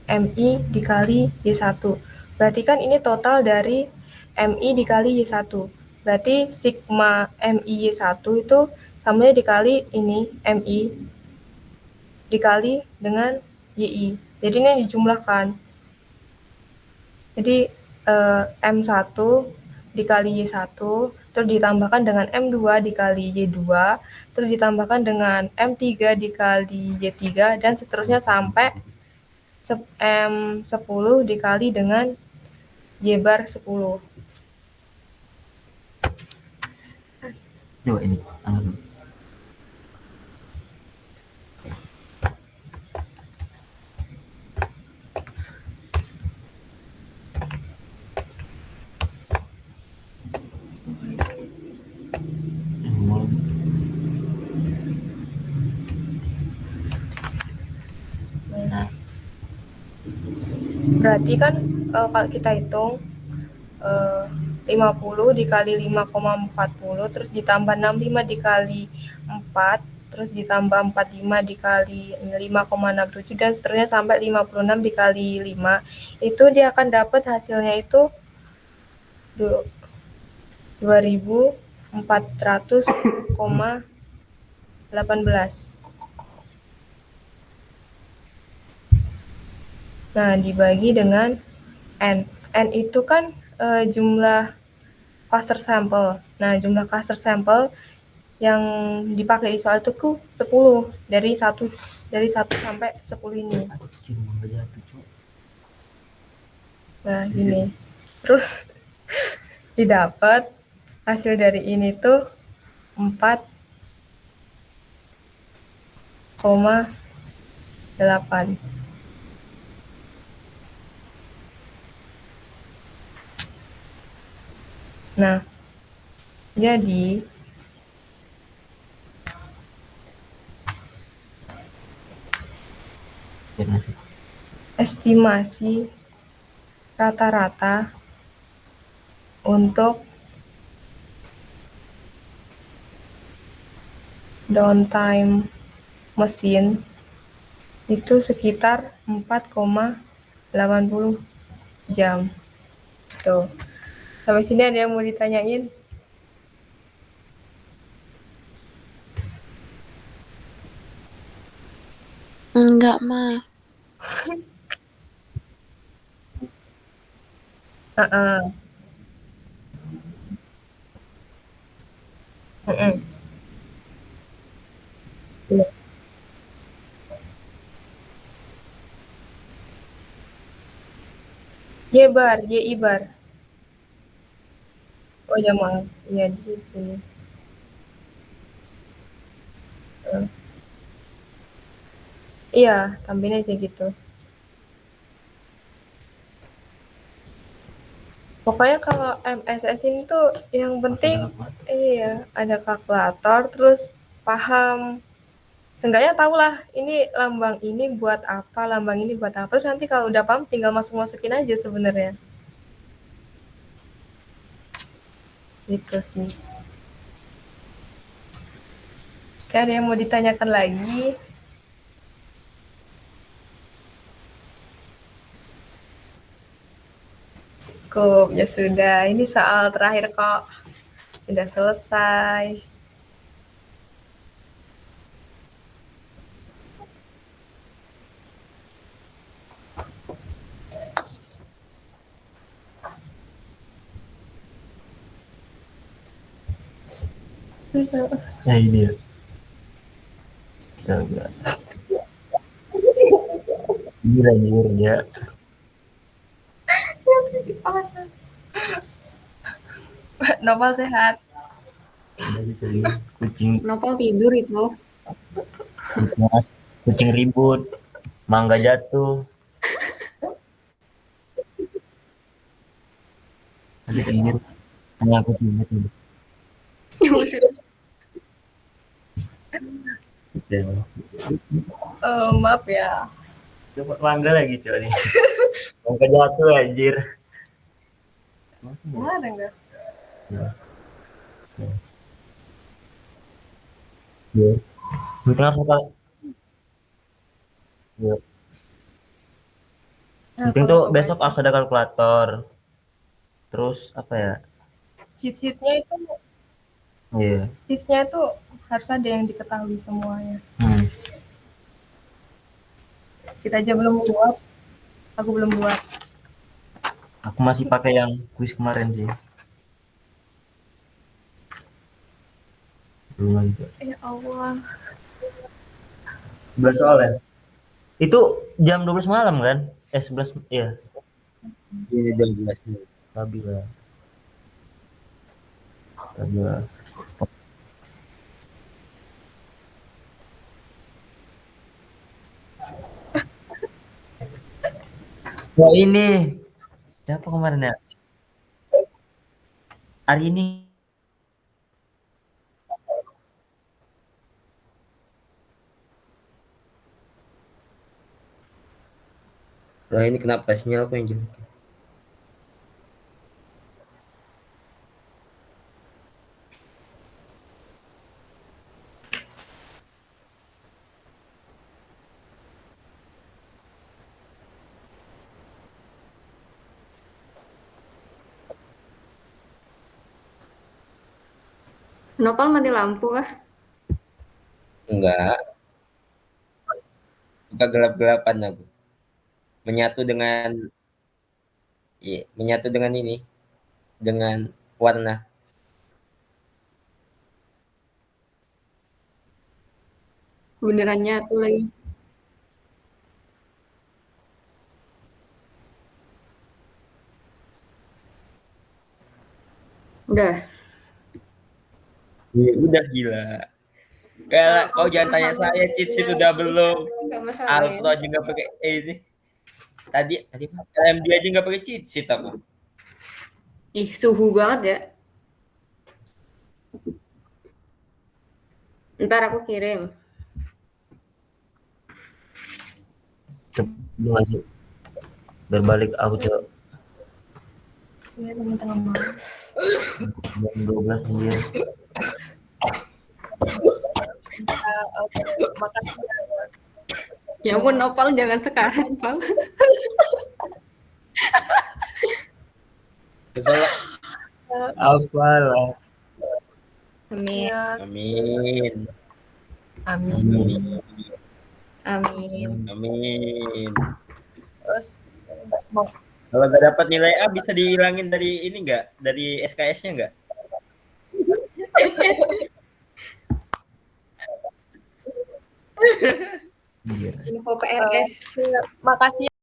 MI dikali Y1. Berarti kan ini total dari MI dikali Y1. Berarti sigma MI Y1 itu samanya dikali ini MI dikali dengan YI. Jadi ini dijumlahkan. Jadi M1 dikali Y1, terus ditambahkan dengan M2 dikali Y2, terus ditambahkan dengan M3 dikali Y3, dan seterusnya sampai M10 dikali dengan Y bar 10. Coba ini, angkat dulu. Berarti kan kalau kita hitung 50 dikali 5,40, terus ditambah 65 dikali 4, terus ditambah 45 dikali 5,67, dan seterusnya sampai 56 dikali 5, itu dia akan dapat hasilnya itu 2.400,18. Nah, dibagi dengan N. N itu kan jumlah cluster sampel. Nah, jumlah cluster sampel yang dipakai di soal itu 10 dari 1 sampai 10 ini. Nah, gini. Terus didapat hasil dari ini tuh 4,8. Nah, jadi estimasi rata-rata untuk downtime mesin itu sekitar 4,80 jam. Tuh. Sampai sini ada yang mau ditanyain? Enggak, Ma. Heeh. Heeh. Iya. Y bar, YI bar. Oh ya maaf, iya di sini. Iya, tambahin aja gitu. Pokoknya kalau MSS ini tuh yang penting iya ada kalkulator, terus paham. Seenggaknya tahulah ini lambang ini buat apa, lambang ini buat apa. Terus nanti kalau udah paham tinggal masukin aja sebenarnya. Gitu sih. Oke, ada yang mau ditanyakan lagi? Cukup, ya sudah. Ini soal terakhir kok. Sudah selesai. Nah ini ya. Gila. Gila ya. Nopal sehat. Kucing Nopal tidur itu. kucing ribut, mangga jatuh. Ada anjir. Tengah kucing itu. Maaf ya. Dapat mangga lagi coy nih. Mangga jatuh anjir. Ada enggak? Ya. Mungkin harus apa? Ya. Mungkin tuh besok harus ada kalkulator. Terus apa ya? Cheat-sheetnya itu, Iya. cheat-nya itu harus ada yang diketahui semuanya. Kita aja belum buat. Aku belum buat. Aku masih pakai yang kuis kemarin sih. Belum lagi. Ya Allah. 11 soal ya? Itu jam 12 malam kan? 11 iya. Ini jam 12. Stabil. Stabil. Wah ini siapa kemarin ya? Hari ini Lah ini kenapa sinyal aku yang jelek? Nopal mati lampu kah? Enggak, buka gelap-gelapan aku. Menyatu dengan iya, menyatu dengan ini, dengan warna. Beneran nyatu lagi. Udah. Iya, udah gila. Gak, kau jangan tanya saya cheat sheet udah belum. Enggak masalah ya. Alpro aja nggak pakai ini. Tadi LMD aja nggak pakai cheat sheet apa? Ih, suhu banget ya. Ntar aku kirim. sebelum lagi berbalik aku coba Iya, teman-teman mau. jam 12 anjir. Oke, makasih. Ya ampun, Nopal jangan sekarang, Pal. Kesel. Apalah. Amin. Ya, Amin. amin. Amin. Amin. Terus mau Kalau nggak dapat nilai A bisa dihilangin dari ini nggak? Dari SKS-nya nggak? Iya. Info PRS. makasih